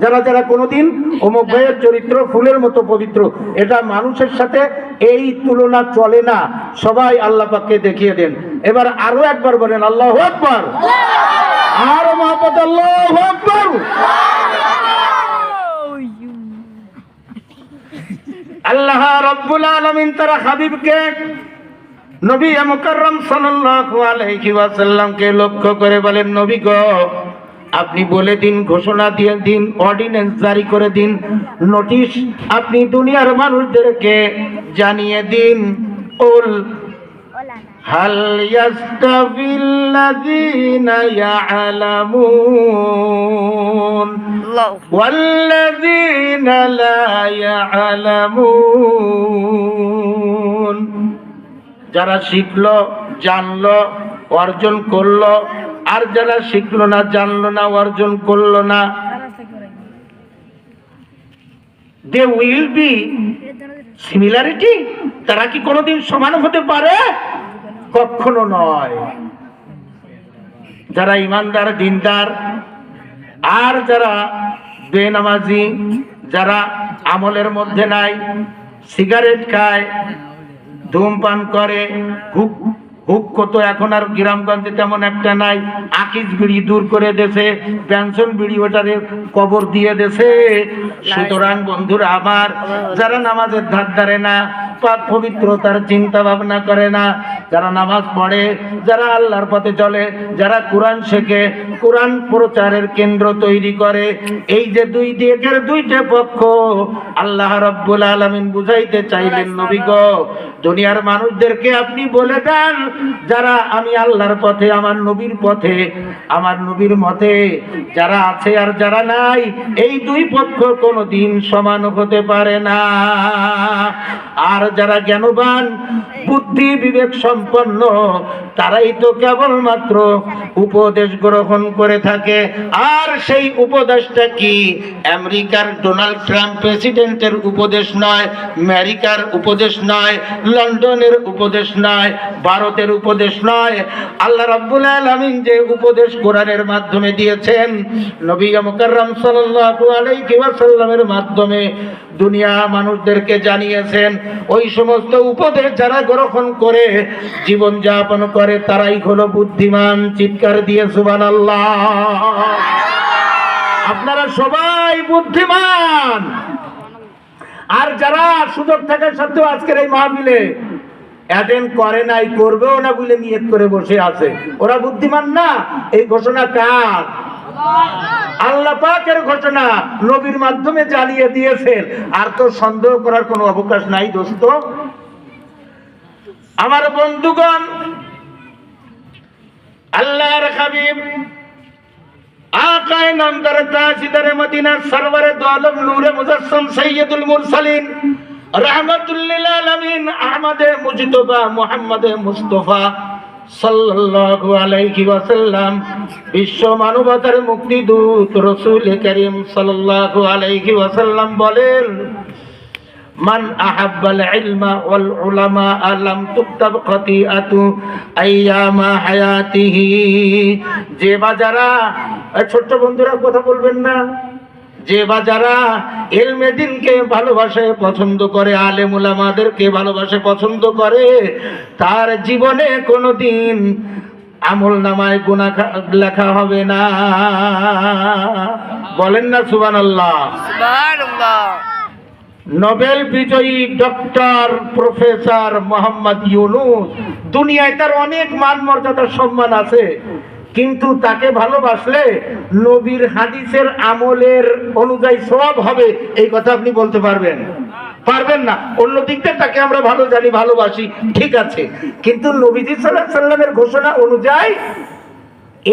যারা যারা কোনোদিন অমুক ভাইয়ের চরিত্র ফুলের মতো পবিত্র, এটা মানুষের সাথে এই তুলনা চলে না। সবাই আল্লাহ পাককে দেখিয়ে দেন। এবার আরো একবার বলেন আল্লাহু আকবার, আর মহব্বত আল্লাহু আকবার। আল্লাহ রাব্বুল আলামিন তার হাবিবকে নবী মুকাররম সাল্লাল্লাহু আলাইহি ওয়াসাল্লামকে লক্ষ্য করে বলেন, নবী গো, আপনি বলে দিন, ঘোষণা দিয়ে দিন, অর্ডিন্যান্স জারি করে দিন, নোটিশ আপনি দুনিয়ার মানুষদেরকে জানিয়ে দিন, উল হাল ইয়াস্তাবিল্লাযীনা ইয়া'লামুন ওয়াল্লাযীনা লা ইয়া'লামুন। যারা শিখলো, জানলো, অর্জন করলো, আর যারা শিখলো না, জানলো না, অর্জন করলো না, দে উইল বি সিমিলারিটি। তারা কি কোনোদিন সমান হতে পারে? কখনো নয়। যারা ইমানদার, দিনদার, আর যারা বেনামাজি, যারা আমলের মধ্যে নাই, সিগারেট খায়, ধূমপান করে, হুক্কো তো এখন আর গ্রামগঞ্জে তেমন একটা নাই, আকিস বিড়ি দূর করে দেছে, পেনশন বিড়ি ওটারে কবর দিয়ে দেছে। সুতরাং বন্ধুরা আমার, যারা নামাজের ধার ধারে না, পাক পবিত্রতার চিন্তা ভাবনা করে না, যারা নামাজ পড়ে, যারা আল্লাহর পথে চলে, যারা কোরআন শেখে, কোরআন প্রচারের কেন্দ্র তৈরি করে, এই যে দুই দিকের দুইটা পক্ষ আল্লাহ রাব্বুল আলামিন বুঝাইতে চাইলেন, নবী গো, দুনিয়ার মানুষদেরকে আপনি বলে দেন, যারা আমি আল্লাহর পথে, আমার নবীর পথে, আমার নবীর মতে যারা আছে আর যারা নাই, এই দুই পক্ষ কোনোদিন সমান হতে পারে না। আর যারা জ্ঞানবান, বুদ্ধি বিবেক সম্পন্ন, তারাই তো কেবলমাত্র উপদেশ গ্রহণ করে থাকে। আর সেই উপদেশটা কি? আমেরিকার ডোনাল্ড ট্রাম্প প্রেসিডেন্টের উপদেশ নয়, আমেরিকার উপদেশ নয়, লন্ডনের উপদেশ নয়, ভারতের উপদেশ নয়। আল্লাহ রাব্বুল আলামিন যে উপদেশ কোরআনের মাধ্যমে দিয়েছেন, নবী মুকাররম সাল্লাল্লাহু আলাইহি ওয়াসাল্লামের মাধ্যমে দুনিয়া মানুষদেরকে জানিয়েছেন, ওই সমস্ত উপদেশ যারা গ্রহণ করে জীবন যাপন করে, তারাই হলো বুদ্ধিমান। চিৎকার দিয়ে সুবহানাল্লাহ। আপনারা সবাই বুদ্ধিমান। আর যারা সুযোগ থাকার সত্ত্বেও আজকের এই মাহফিলে অ্যাটেন্ড করে নাই, করবেও না বলে নিয়ত করে বসে আছে, ওরা বুদ্ধিমান না? এই ঘোষণা কার? আল্লাহ পাকের ঘোষণা, নবীর মাধ্যমে জানিয়ে দিয়েছেন। আর তো সন্দেহ করার কোনো অবকাশ নাই দোস্ত। আমার বন্ধুগণ, আল্লাহর হাবিব আকায়ে নামদার তাজদারে মদিনা সরওয়ারে দু আলম নূরে মুজাসসাম সাইয়্যিদুল মুরসালিন রাহমাতুল লিল আলামিন আহমদে মুজতবা মুহাম্মদে মুস্তাফা সাল্লাল্লাহু আলাইহি ওয়াসাল্লাম, বিশ্ব মানবতার মুক্তিদূত রাসূল করিম সাল্লাল্লাহু আলাইহি ওয়াসাল্লাম বলেন, মান আহাব্বাল ইলমা ওয়াল উলামা আলাম তুকতাব খাতিআতু আইয়ামা হায়াতিহি। যে বাজারা, ছোট্ট বন্ধুরা কথা বলবেন না, যে বাজারা ইলমে দ্বীনকে ভালোবাসে, পছন্দ করে, আলেম উলামাদেরকে ভালোবাসে, পছন্দ করে, তার জীবনে কোনোদিন আমলনামায় গুনাহ লেখা হবে না। বলেন না সুবহানাল্লাহ। সুবহানাল্লাহ। নোবেল বিজয়ী ডক্টর প্রফেসর মোহাম্মদ ইউনূস, দুনিয়ায় তার অনেক মান মর্যাদা সম্মান আছে, কিন্তু তাকে ভালোবাসলে নবীর হাদিসের আমলের অনুযায়ী সওয়াব হবে, এই কথা আপনি বলতে পারবেন? পারবেন না। অন্য দিকটা তাকে আমরা ভালো জানি, ভালোবাসি, ঠিক আছে, কিন্তু নবীজি সাল্লাল্লাহু আলাইহি সাল্লামের ঘোষণা অনুযায়ী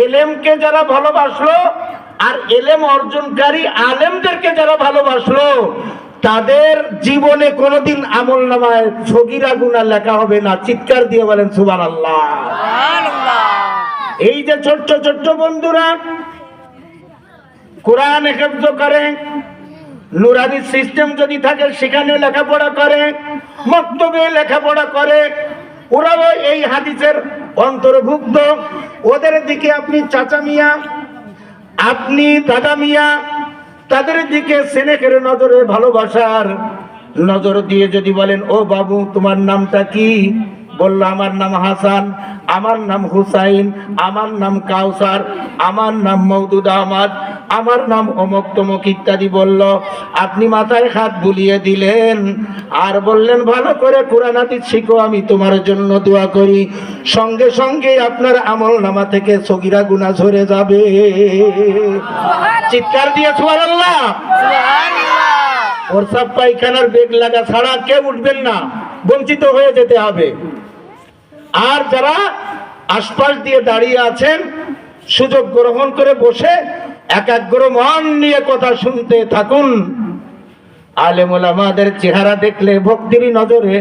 এলেমকে যারা ভালোবাসলো, আর এলেম অর্জনকারী আলেমদেরকে যারা ভালোবাসলো, তাদের জীবনে কোনোদিন আমলনামায় সগীরা গুনাহ লেখা হবে না। চিৎকার দিয়ে বলেন সুবহানাল্লাহ। সুবহানাল্লাহ। এই যে ছোট্ট ছোট্ট বন্ধুরা কোরআন হিফজ করে, নুরানি সিস্টেম যদি থাকে সেখানে লেখাপড়া করে, মক্তবে লেখাপড়া করে, ওরাও এই হাদিসের অন্তর্ভুক্ত। ওদের দিকে আপনি চাচা মিয়া, আপনি দাদা মিয়া, তাদের দিকে স্নেহের নজরে, ভালোবাসার নজর দিয়ে যদি বলেন, ও বাবু তোমার নামটা কি? বলল, আমার নাম হাসান, আমার নাম হুসাইন, আমার নাম কাউসার, আমার নাম মওদুদ আহমদ, আমার নাম অমুক তমুক ইত্যাদি বলল। আপনি মাথায় হাত বুলিয়ে দিলেন আর বললেন, ভালো করে কোরআন হাদিস শিখো, আমি তোমার জন্য দোয়া করি। সঙ্গে সঙ্গে আপনার আমলনামা থেকে সগীরা গুনাহ ঝরে যাবে। চিৎকার দিয়ে সুবহানাল্লাহ। প্রস্রাব পায়খানার বেগ লাগা ছাড়া কেউ উঠবেন না, বঞ্চিত হয়ে যেতে হবে। আর যারা আশপাশ দিয়ে দাঁড়িয়ে আছেন, সুযোগ গ্রহণ করে বসে একাগ্র মন নিয়ে কথা শুনতে থাকুন। আলেম ওলামাদের চেহারা দেখলে ভক্তির নজরে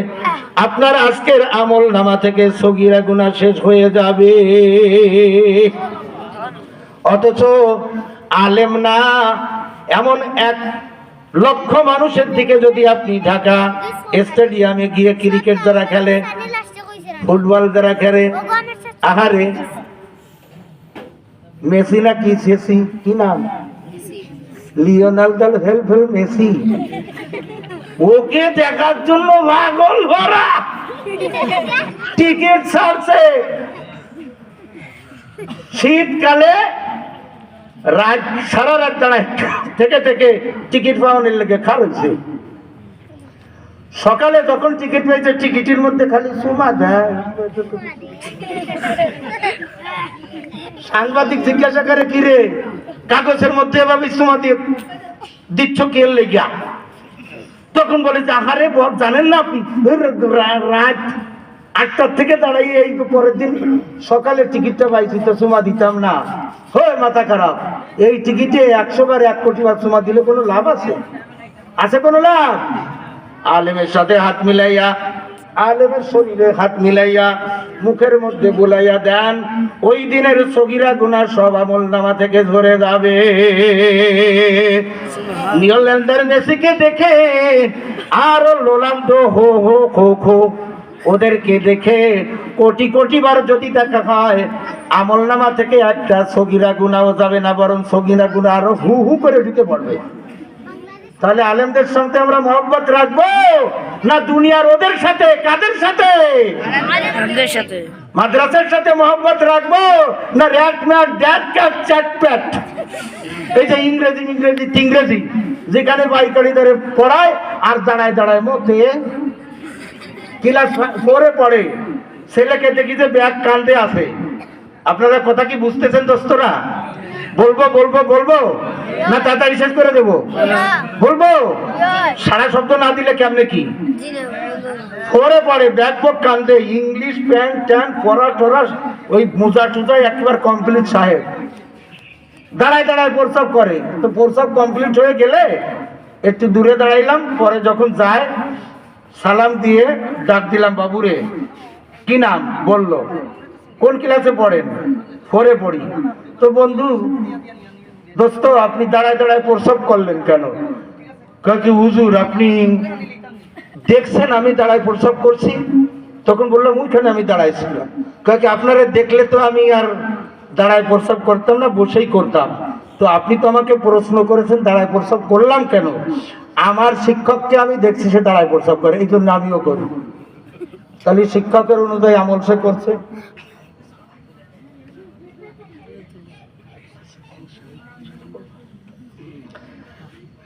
আপনার আজকের আমল নামা থেকে সগীরা গুনাহ শেষ হয়ে যাবে। অথচ আলেম না এমন 1 লক্ষ মানুষের দিকে যদি আপনি ঢাকা স্টেডিয়ামে গিয়ে ক্রিকেট যারা খেলে, ফুটবল যারা খেলে, আহারে মেসি না কি শেষি কি নাম, লিওনার্দো মেসি, ওকে দেখার জন্য পাগল ভরা টিকিট ছাড়ছে। শীতকালে রাত সারা রাত দাঁড়ায় থেকে থেকে টিকিট পাওয়ানোর লেগে খার হয়েছে। সকালে যখন টিকিট পেয়েছে, টিকিটের মধ্যে খালি সুমা দেয়। সাংবাদিক জিজ্ঞাসা করে, কি রে কাগজের মধ্যে এভাবে সুমা দিয়ে দিচ্ছ কি লেগিয়া? তখন বলে যে, আহারে জানেন না আপনি, রাত 8টার থেকে দাঁড়াই এই পরের দিন সকালে টিকিটটা পাইছি তো সুমা দিতাম না। হয় মাথা খারাপ, এই টিকিটে 100 বার 1 কোটি বার সুমা দিলে কোনো লাভ আছে? আছে কোনো লাভ? আলেমের সাথে হাত মিলাইয়া, আলেমের শরীরে হাত মিলাইয়া, মুখের মধ্যে বুলাইয়া দেন, ওই দিনের সগীরা গুনাহ সব আমলনামা থেকে ঝরে যাবে। নিউজিল্যান্ডের মেসিকে দেখে আর রোনাল্ডো হো হো খো খো, ওদেরকে দেখে কোটি কোটি বার যদি দেখা হয়, আমলনামা থেকে একটা সগীরা গুনাহও যাবে না, বরং সগীরা গুনাহ আরো হু হু করে ঢুকে পড়বে। তাহলে আলেমদের সঙ্গে আমরা মহব্বত রাখবো না দুনিয়ার ওদের সাথে? কাদের সাথে? মাদ্রাসার সাথে মহব্বত রাখবো না rat mat that cat chat pat, এই যে ইংরেজি যেখানে বাইকারি ধরে পড়ায় আর দাঁড়ায় দাঁড়ায় মধ্যে ক্লাস 4-এ পড়ে ছেলেকে দেখি যে ব্যাগ কাঁদে আছে। আপনারা কথা কি বুঝতেছেন দোস্তরা? বলবো না তাড়াতাড়ি শেষ করে দেবো? বলবো? সারা শব্দ না দিলে কেমনে কি? 4-এ পড়ে, ব্যাগ বুক কাঁদে, ইংলিশ প্যান্ট ট্যান্ট পড়া টরা, ওই মোজা টুজা একেবারে কমপ্লিট সাহেব, দাঁড়ায় দাঁড়ায় প্রস্রাব করে। তো প্রস্রাব কমপ্লিট হয়ে গেলে একটু দূরে দাঁড়াইলাম, পরে যখন যায় সালাম দিয়ে ডাক দিলাম, বাবুরে কি নাম? বলল। কোন ক্লাসে পড়েন? 4-এ পড়ি। তো বন্ধু দোস্ত আপনি দাঁড়ায় দাঁড়ায় প্রস্রাব করলেন কেন? কয় কি হুজুর আপনি দেখছেন আমি দাঁড়ায় প্রস্রাব করছি? তখন বললাম ওইখানে আমি দাঁড়াইছিলাম। কয় কি আপনারা দেখলে তো আমি আর দাঁড়ায় প্রস্রাব করতাম না, বসেই করতাম। তো আপনি তো আমাকে প্রশ্ন করেছেন দাঁড়ায় প্রস্রাব করলাম কেন? আমার শিক্ষককে আমি দেখছি সে দাঁড়ায় প্রস্রাব করে, এই জন্য আমিও করি। তাহলে শিক্ষকের অনুযায়ী আমল সে করছে।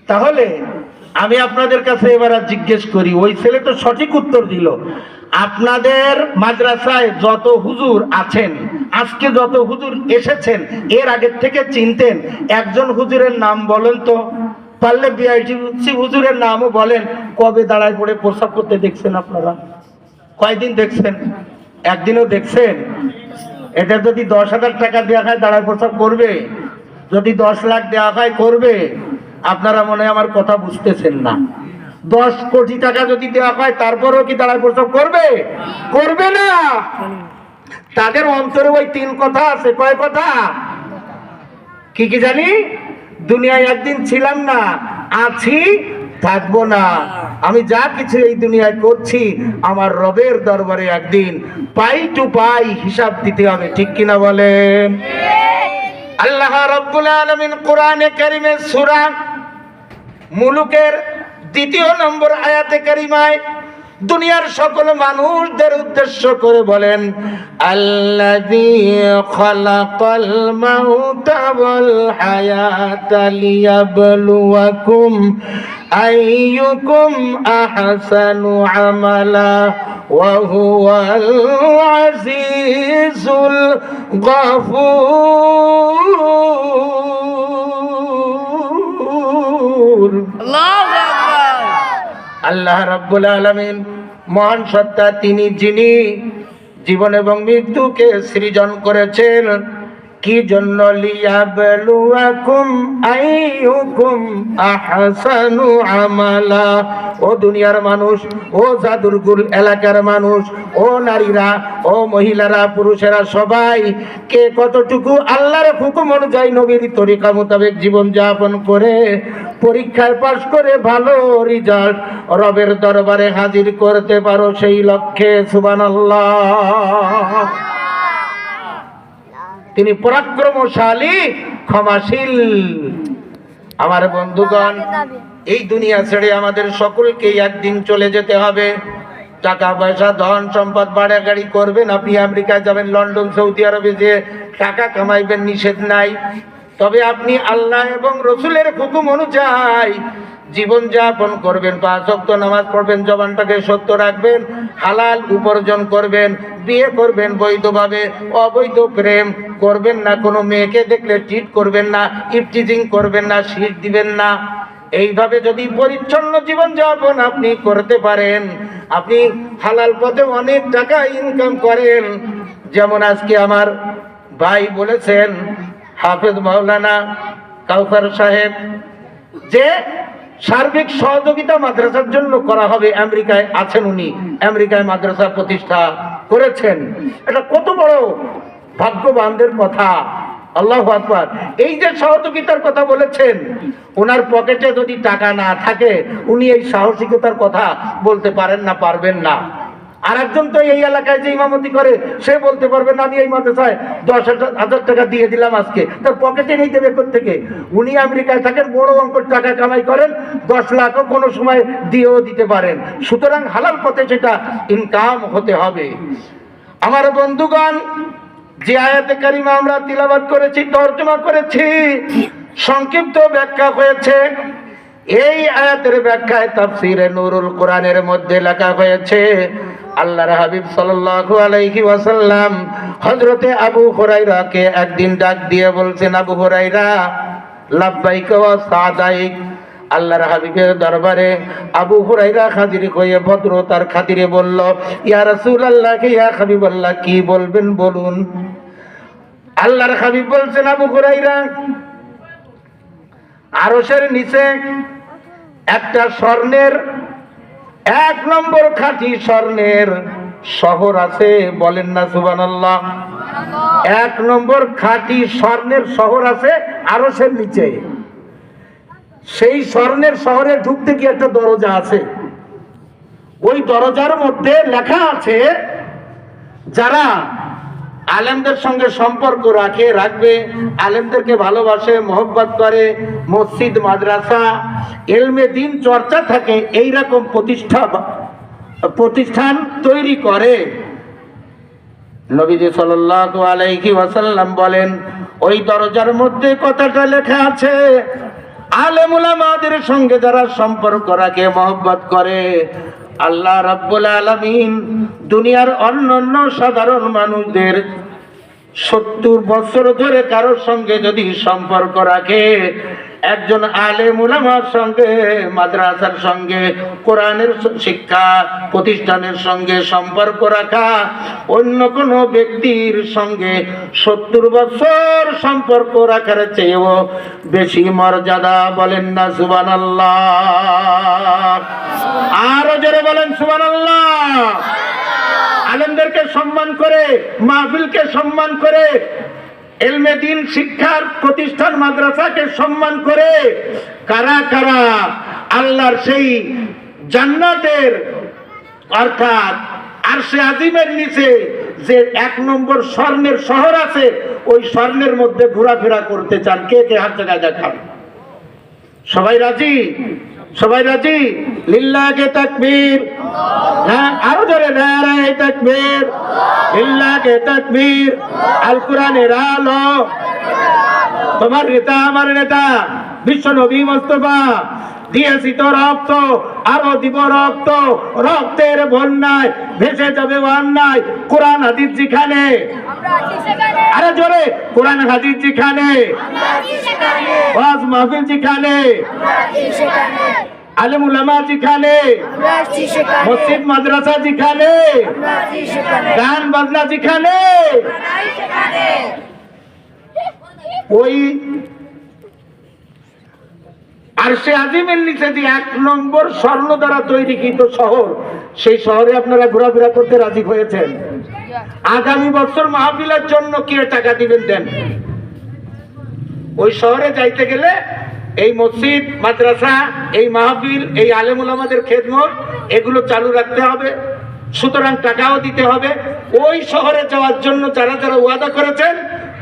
তাহলে আমি আপনাদের কাছে এবার জিজ্ঞেস করি, ওই ছেলে তো সঠিক উত্তর দিল। আপনাদের মাদ্রাসায় যত হুজুর আছেন, আজকে যত হুজুর এসেছেন, এর আগের থেকে চিনতেন? একজন হুজুরের নাম বলেন তো, পারলে বিআইটি হুজুরের নামও বলেন। কবে দাঁড়ায় পড়ে প্রস্রাব করতে দেখছেন আপনারা? কয়দিন দেখছেন? একদিনও দেখছেন? এটা যদি 10,000 টাকা দেওয়া হয় দাঁড়ায় প্রস্রাব করবে? যদি 10 লাখ দেওয়া হয় করবে? আপনারা মনে হয় আমার কথা বুঝতেছেন না। 10 কোটি টাকা যদি দেওয়া হয় তারপরেও কি দাঁড়ায় প্রস্রাব করবে? করবে না। তাদের অন্তরে ওই 3 কথা আছে। কয় কথা? কি কি জানি? দুনিয়ায় একদিন ছিলাম না, আছি, থাকবো না। আমি যা কিছু এই দুনিয়ায় করছি আমার রবের দরবারে একদিন পাই টু পাই হিসাব দিতে হবে। ঠিক কিনা বলেন? আল্লাহ রাব্বুল আলামিন কোরআনে কারীমের সূরা মুলুকের 2 নম্বর আয়াতে কারিমায় দুনিয়ার সকল মানুষদের উদ্দেশ্য করে বলেন, আল্লাযী খালাকাল মাউতা ওয়াল হায়াতা লিয়াবলুয়াকুম আইয়ুকুম আহসানু আমালা ওয়া হুয়াল আজিজুল গফুর। আল্লাহ রাব্বুল আলামিন মহান সত্তা, তিনি যিনি জীবন এবং মৃত্যুকে সৃজন করেছেন কি জন্য? লিয়াবলুয়াকুম আইয়ুকুম আহসানু আমালা। ও দুনিয়ার মানুষ, ও জাদুরগুল এলাকার মানুষ, ও নারীরা, ও মহিলারা, পুরুষেরা, সবাই কে কতটুকু আল্লাহর হুকুম অনুযায়ী নবীর তরিকা মোতাবেক জীবন যাপন করে পরীক্ষায় পাশ করে ভালো রেজাল্ট রবের দরবারে হাজির করতে পারো, সেই লক্ষ্যে সুবহানাল্লাহ। তিনি পরাক্রমশালী, ক্ষমাশীল। আমার বন্ধুগণ, এই দুনিয়া ছেড়ে আমাদের সকলকেই একদিন চলে যেতে হবে। টাকা পয়সা, ধন সম্পদ, বাড়াগাড়ি করবেন, আপনি আমেরিকায় যাবেন, লন্ডন, সৌদি আরবে যে টাকা কামাইবেন, নিষেধ নাই। তবে আপনি আল্লাহ এবং রসুলের হুকুম অনুযায়ী জীবন যাপন করবেন, 5 ওয়াক্ত নামাজ পড়বেন, জবানটাকে সত্য রাখবেন, হালাল উপার্জন করবেন, বিয়ে করবেন বৈধভাবে, অবৈধ প্রেম করবেন না, কোনো মেয়েকে দেখলে চিট করবেন না, ইফটিজিং করবেন না, শির দিবেন না। এইভাবে যদি পরিচ্ছন্ন জীবন যাপন আপনি করতে পারেন, আপনি হালাল পথে অনেক টাকা ইনকাম করেন। যেমন আজকে আমার ভাই বলেছেন, হাফেজ মাওলানা কাউসার সাহেব, যে সার্বিক সহযোগিতা মাদ্রাসার জন্য করা হবে। আমেরিকায় আছেন উনি, আমেরিকায় মাদ্রাসা প্রতিষ্ঠা করেছেন। এটা কত বড় ভাগ্যবানদের কথা। আল্লাহু আকবার। এই যে সহযোগিতার কথা বলেছেন, ওনার পকেটে যদি টাকা না থাকে উনি এই সাহসিকতার কথা বলতে পারেন না, পারবেন না। আর একজন তো এই এলাকায় যে ইমামতি করে সে বলতে পারবে না, আমি এই মাদ্রাসায় 10,000 টাকা দিয়ে দিলাম, আজকে তার পকেটে নেই, দেবে থেকে। উনি আমেরিকায় থাকেন, বড় অঙ্কের টাকা কামাই করেন, 10 লাখও কোনো সময় দিয়েও দিতে পারেন। সুতরাং হালাল পথে সেটা ইনকাম হতে হবে। আমার বন্ধুগণ, যে আয়াতে কারিমা আমরা তিলাওয়াত করেছি, তর্জমা করেছি, সংক্ষিপ্ত ব্যাখ্যা হয়েছে। এই আয়াতের ব্যাখ্যায় তাফসীরে নুরুল কোরআনের মধ্যে লেখা হয়েছে, আল্লাহর হাবিব সাল্লাল্লাহু আলাইহি ওয়াসাল্লাম হযরতে আবু হুরায়রাকে একদিন ডাক দিয়ে বলছেন, আবু হুরায়রা, লাব্বাইক ওয়া সাদাইক। আল্লাহর হাবিবের দরবারে আবু হুরায়রা হাজির হয়ে ভদ্রতার খাতিরে বলল, ইয়া রাসূলুল্লাহ, ইয়া হাবিবাল্লাহ, কি বলবেন বলুন। আল্লাহর হাবিব বলছেন, আবু হুরায়রা, আরশের নিচে একটা স্বর্ণের 1 নম্বর খাঁটি স্বর্ণের শহর আছে। বলেন না সুবহানাল্লাহ। 1 নম্বর খাঁটি স্বর্ণের শহর আছে আরশের নিচে। সেই স্বর্ণের শহরে ঢুকতে গিয়ে একটা দরজা আছে। ওই দরজার মধ্যে লেখা আছে, যারা আলেমদের সঙ্গে সম্পর্ক রাখবে, আলেমদেরকে ভালোবাসে, মহব্বত করে, মসজিদ, মাদ্রাসা, ইলমে দ্বীন চর্চা থাকে, এইরকম প্রতিষ্ঠান তৈরি করে। নবীজি সাল্লাল্লাহু আলাইহি ওয়াসাল্লাম বলেন, ওই দরজার মধ্যে কথাটা লেখা আছে, আলেম উলামাদের সঙ্গে যারা সম্পর্ক রাখে, মহব্বত করে, আল্লাহ রাব্বুল আলামিন দুনিয়ার অন্যান্য সাধারণ মানুষদের 70 বছর ধরে কারোর সঙ্গে যদি সম্পর্ক রাখে, একজন আলেম উলামার সঙ্গে, মাদ্রাসার সঙ্গে, কোরআনের শিক্ষা প্রতিষ্ঠানের সঙ্গে সম্পর্ক রাখা অন্য কোনো ব্যক্তির সঙ্গে 70 বছর সম্পর্ক রাখার চেয়েও বেশি মর্যাদা। বলেন না সুবহানাল্লাহ। আরো জোরে বলেন সুবহানাল্লাহ। আলেমদেরকে সম্মান করে, মাহফিলকে সম্মান করে, ইলমে দ্বীন শিক্ষার প্রতিষ্ঠান মাদ্রাসাকে সম্মান করে কারা কারা আল্লাহর সেই জান্নাতের অর্থাৎ আরশে আজিমের নিচে যে 1 নম্বর স্বর্ণের শহর আছে, ওই স্বর্ণের মধ্যে ঘোরাফেরা করতে চান? কে কে হাত জায়গায় দেখান। সবাই রাজি? সবাই রাজি? লিল্লাহে তাকবীর। হ্যাঁ, আরো জোরে নারায়ে তাকবীর, লিল্লাহে তাকবীর। আল কোরআনের আলো, তোমার নেতা আমার নেতা বিশ্ব নবী মুস্তাফা দিয়েছি তো রক্ত, আরো দিব রক্ত, রক্তের বন্যায় ভেসে যাবে অন্যায়। কোরআন হাদিস যেখানে, আরে জোরে, কোরআন হাদিস যেখানে, ওয়াজ মাহফিল যেখানে, আলেম উলামা যেখানে, মসজিদ মাদ্রাসা যেখানে, গান বাজনা যেখানে, ওই আরশে আজিমের নিচে যে 1 নম্বর স্বর্ণ দ্বারা তৈরিকৃত শহর, সেই শহরে আপনারা ঘোরাফেরা করতে রাজি হয়েছেন? আগামী বছর মাহফিলের জন্য কে টাকা দিবেন দেন। ওই শহরে যাইতে গেলে এই মসজিদ মাদ্রাসা, এই মাহফিল, এই আলেম উলামাদের খেদমত এগুলো চালু রাখতে হবে, সুতরাং টাকাও দিতে হবে। ওই শহরে যাওয়ার জন্য যারা যারা ওয়াদা করেছেন,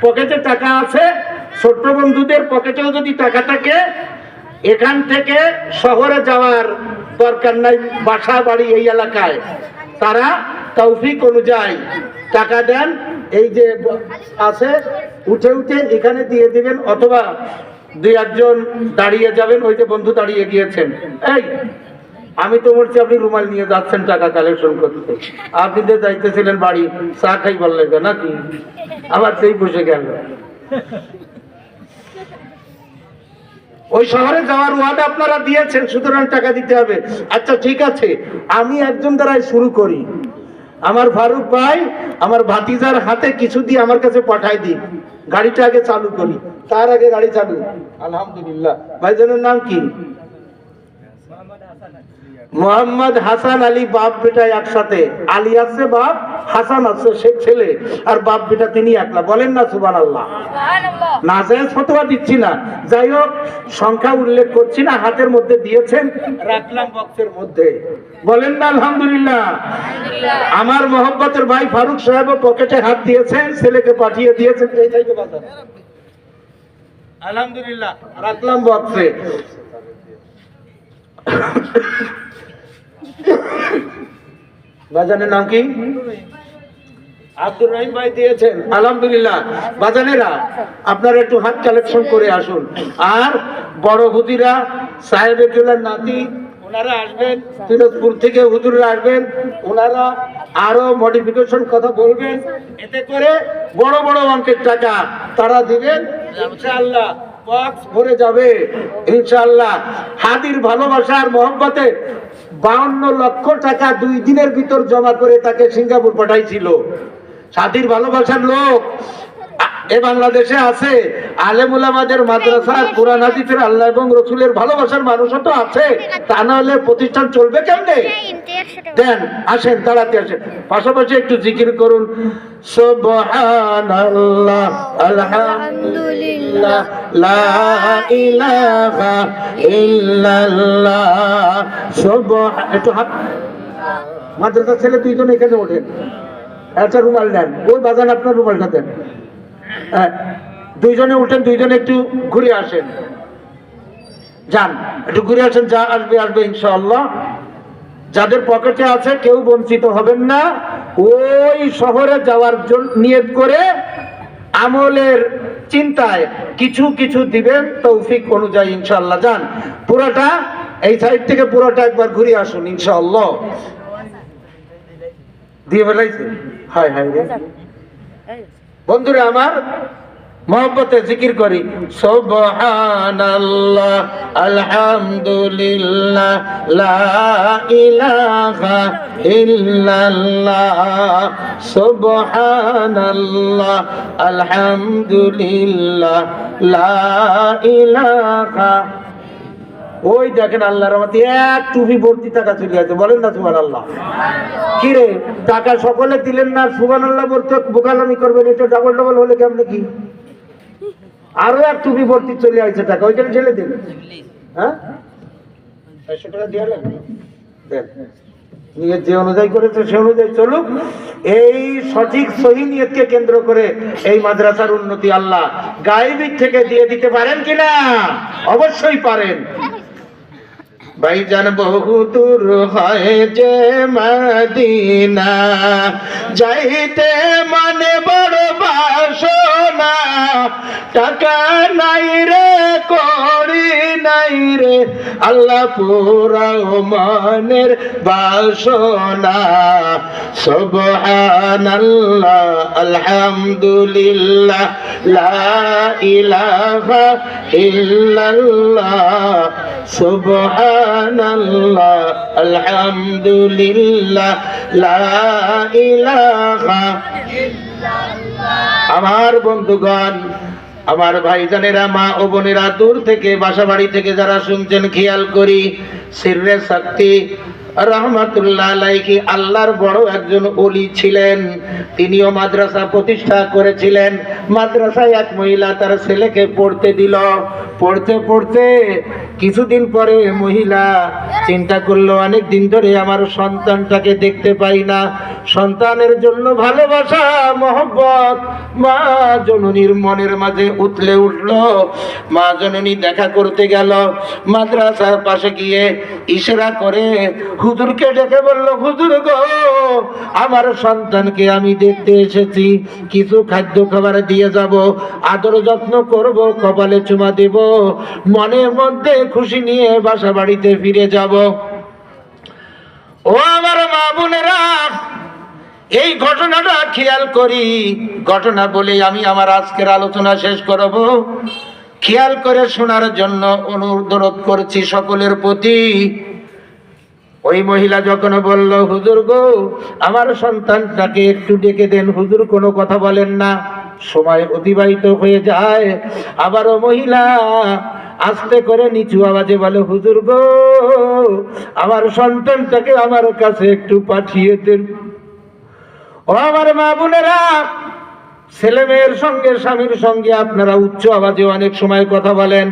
পকেটে টাকা আছে, ছোট্ট বন্ধুদের পকেটেও যদি টাকা থাকে, এখান থেকে শহরে যাওয়ার দরকার নাই, বাসা বাড়ি এই এলাকায়, তারা তৌফিক অনুযায়ী টাকা দেন। এই যে আছে উঠে উঠে এখানে দিয়ে দিবেন, অথবা 2-1 দাঁড়িয়ে যাবেন। ওই যে বন্ধু দাঁড়িয়ে গিয়েছেন, এই আমি তো বলছি আপনি রুমাল নিয়ে যাচ্ছেন টাকা কালেকশন করতে, আপনি তো যাইতেছিলেন বাড়ি চা খাই বললেন নাকি, আবার সেই বসে গেল। ওই শহরে যাওয়ার ওয়াদা আপনারা দিয়েছেন, সুতরাং টাকা দিতে হবে। আচ্ছা ঠিক আছে, আমি একজন দ্বারাই শুরু করি। আমার ফারুক ভাই আমার ভাতিজার হাতে কিছু দিয়ে আমার কাছে পাঠাই দিই, গাড়িটা আগে চালু করি। তার আগে গাড়ি চালু। আলহামদুলিল্লাহ। ভাইজানের নাম কি? মোহাম্মদ হাসান আলী। বাপ বেটা একসাথে, আলী আছে বাপ, হাসান আছে সে ছেলে, আর বাপ বেটা তিনি একলা। বলেন না সুবহানাল্লাহ। নাজায়েজ ফতোয়া দিচ্ছি না, যাই হোক সংখ্যা উল্লেখ করছি না, হাতের মধ্যে দিয়েছেন, রাখলাম বক্সের মধ্যে। বলেন না আলহামদুলিল্লাহ। আমার মোহাম্মতের ভাই ফারুক সাহেব পকেটে হাত দিয়েছেন, ছেলেকে পাঠিয়ে দিয়েছেন, এই চাইতে বাজার। আলহামদুলিল্লাহ, রাখলাম বক্সে। বাজানের নাম কি? আব্দুর রহিম ভাই দিয়েছেন। আলহামদুলিল্লাহ। বাজানেরা আপনারা একটু হাত কালেকশন করে আসুন। আর বড় হুদিরা, সাহেব একুলার নাতি, ওনারা আসবেন, পিরোজপুর থেকে হুজুররা আসবেন, ওনারা আরো মডিফিকেশন কথা বলবেন, এতে করে বড় বড় অঙ্কের টাকা তারা দিবেন ইনশাআল্লাহ। বক্স ভরে যাবে ইনশাআল্লাহ। হাদির ভালোবাসার মহব্বতে 52 লক্ষ টাকা 2 দিনের ভিতর জমা করে তাকে সিঙ্গাপুর পাঠাইছিল। হাদির ভালোবাসার লোক এ বাংলাদেশে আছে, আলেম উলামাদের মাদ্রাসার কোরআন হাদিসের আল্লাহ এবং রসুলের ভালোবাসার মানুষও তো আছে, তা না হলে প্রতিষ্ঠান চলবে কেমনে? দেন, আসেন তাড়াতাড়ি আসেন। পাশাপাশি একটু জিকির করুন, সুবহানাল্লাহ, আলহামদুলিল্লাহ, লা ইলাহা ইল্লাল্লাহ, একটু হাত। মাদ্রাসার ছেলে 2 জন এখানে ওঠেন, একটা রুমাল দেন, ওই বাজান আপনার রুমালটা দেন। 2 জনে উঠেন, 2 জনে একটু ঘুরে আসেন, যান একটু ঘুরে আসেন, যা আসবে আসবে ইনশাআল্লাহ। যাদের পকেটে আছে কেউ বঞ্চিত হবেন না। ওই শহরে যাওয়ার জন্য নিয়ত করে আমলের চিন্তায় কিছু কিছু দিবেন তৌফিক অনুযায়ী ইনশাআল্লাহ। যান পুরোটা এই সাইড থেকে পুরোটা একবার ঘুরে আসুন ইনশাআল্লাহ। দিয়ে ফেলাইছে, হায় হায় রে। বন্ধুরা আমার, মহব্বতে জিকির করি, সুবহানাল্লাহ, আলহামদুলিল্লাহ, লা ইলাহা ইল্লাল্লাহ, সুবহানাল্লাহ, আলহামদুলিল্লাহ, লা ইলাহা। ওই দেখেন আল্লাহর রহমতে 1 টুপি ভর্তি টাকা চলে আছে। বলেন না সুবহানাল্লাহ। কি রে, টাকা সকলে দিলেন না, সুবহানাল্লাহ বলতে বোকালামি করবেন, এটা ডাবল ডাবল হলে কেমনে কি? আরো 1 টুপি ভর্তি চলে আসছে টাকা, ওইখানে ঢেলে দিন। হ্যাঁ 500 টাকা দিয়ে লাগবে, দেন নিয়ত যে অনুযায়ী করেছে সে অনুযায়ী চলুক। এই সঠিক সহি নিয়তকে কেন্দ্র করে এই মাদ্রাসার উন্নতি আল্লাহ গায়েবী থেকে দিয়ে দিতে পারেন কিনা? অবশ্যই পারেন। ভাইজান বহু দূর হয় যে মদিনা, যাইতে মনে বড় বাসনা, টাকা নাই রে করি নাই রে আল্লাহ পুরাও মনের বাসনা। সুবহানাল্লাহ আলহামদুলিল্লাহ লা ইলাহা ইল্লাল্লাহ, সুবহানাল্লাহ আলহামদুলিল্লাহ লা ইলাহা ইল্লাল্লাহ। আমার বন্ধুগণ, আমার ভাইজানেরা, মা ও বোনেরা, দূর থেকে বাসা বাড়ি থেকে যারা শুনছেন, খেয়াল করি সিররে শক্তি রহমাতুল্লাহ আলাইহি আল্লাহর বড় একজন ওলি ছিলেন। তিনিও মাদ্রাসা প্রতিষ্ঠা করেছিলেন। মাদ্রাসায় এক মহিলা তার ছেলেকে পড়তে দিল। পড়তে পড়তে কিছুদিন পরে মহিলা চিন্তা করলো, অনেক দিন ধরে আমার সন্তানটাকে দেখতে পাই না। সন্তানের জন্য ভালোবাসা মহব্বত মা জননীর মনের মাঝে উতলে উঠল। মা জননী দেখা করতে গেল। মাদ্রাসার পাশে গিয়ে ইশারা করে হুজুরকে ডেকে বলল, হুজুর গো, আমার সন্তানকে আমি দেখতে এসেছি, কিছু খাদ্য খাবার দিয়ে যাব, আদর যত্ন করব, কপালে চুমা দেব, মনের মধ্যে খুশি নিয়ে বাসা বাড়িতে ফিরে যাব। ও আমার মা বোনেরা, এই ঘটনাটা খেয়াল করি। ঘটনা বলে আমি আমার আজকের আলোচনা শেষ করব। খেয়াল করে শোনার জন্য অনুরোধ করছি সকলের প্রতি। ওই মহিলা যখন বলল, হুজুর গো, আমার সন্তানটাকে একটু ডেকে দেন। হুজুর কোনো কথা বলেন না। সময় অতিবাহিত হয়ে যায়। আবারও মহিলা আস্তে করে নিচু আওয়াজে বলে, হুজুর গো, আমার সন্তানটাকে আমার কাছে একটু পাঠিয়ে দেন। ও আমার মা বোনেরা, ছেলে মেয়ের সঙ্গে, স্বামীর সঙ্গে আপনারা উচ্চ আওয়াজে অনেক সময় কথা বলেন।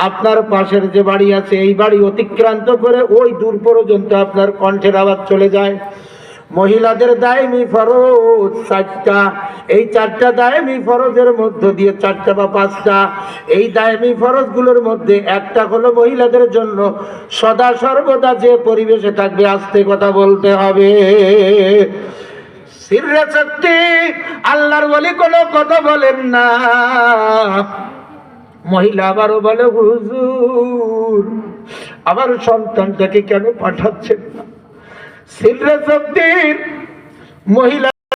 আপনার পাশের যে বাড়ি আছে, এই বাড়ি অতিক্রান্ত করে ওই দূর পর্যন্ত আপনার কণ্ঠের আওয়াজ চলে যায়। মহিলাদের দায়মি ফরজ 4টা। এই 4টা দায়মি ফরজের মধ্য দিয়ে 4টা বা 5টা, এই দায়মি ফরজগুলোর মধ্যে একটা হলো মহিলাদের জন্য সদা সর্বদা যে পরিবেশে থাকবে আস্তে কথা বলতে হবে। সিররে শক্তি আল্লাহর ওলি কোনো কথা বলেন না। মহিলা আবারও বলে, হুজুর, আমার সন্তানটাকে কেন পাঠাচ্ছেন না? সিররে শক্তির মহিলা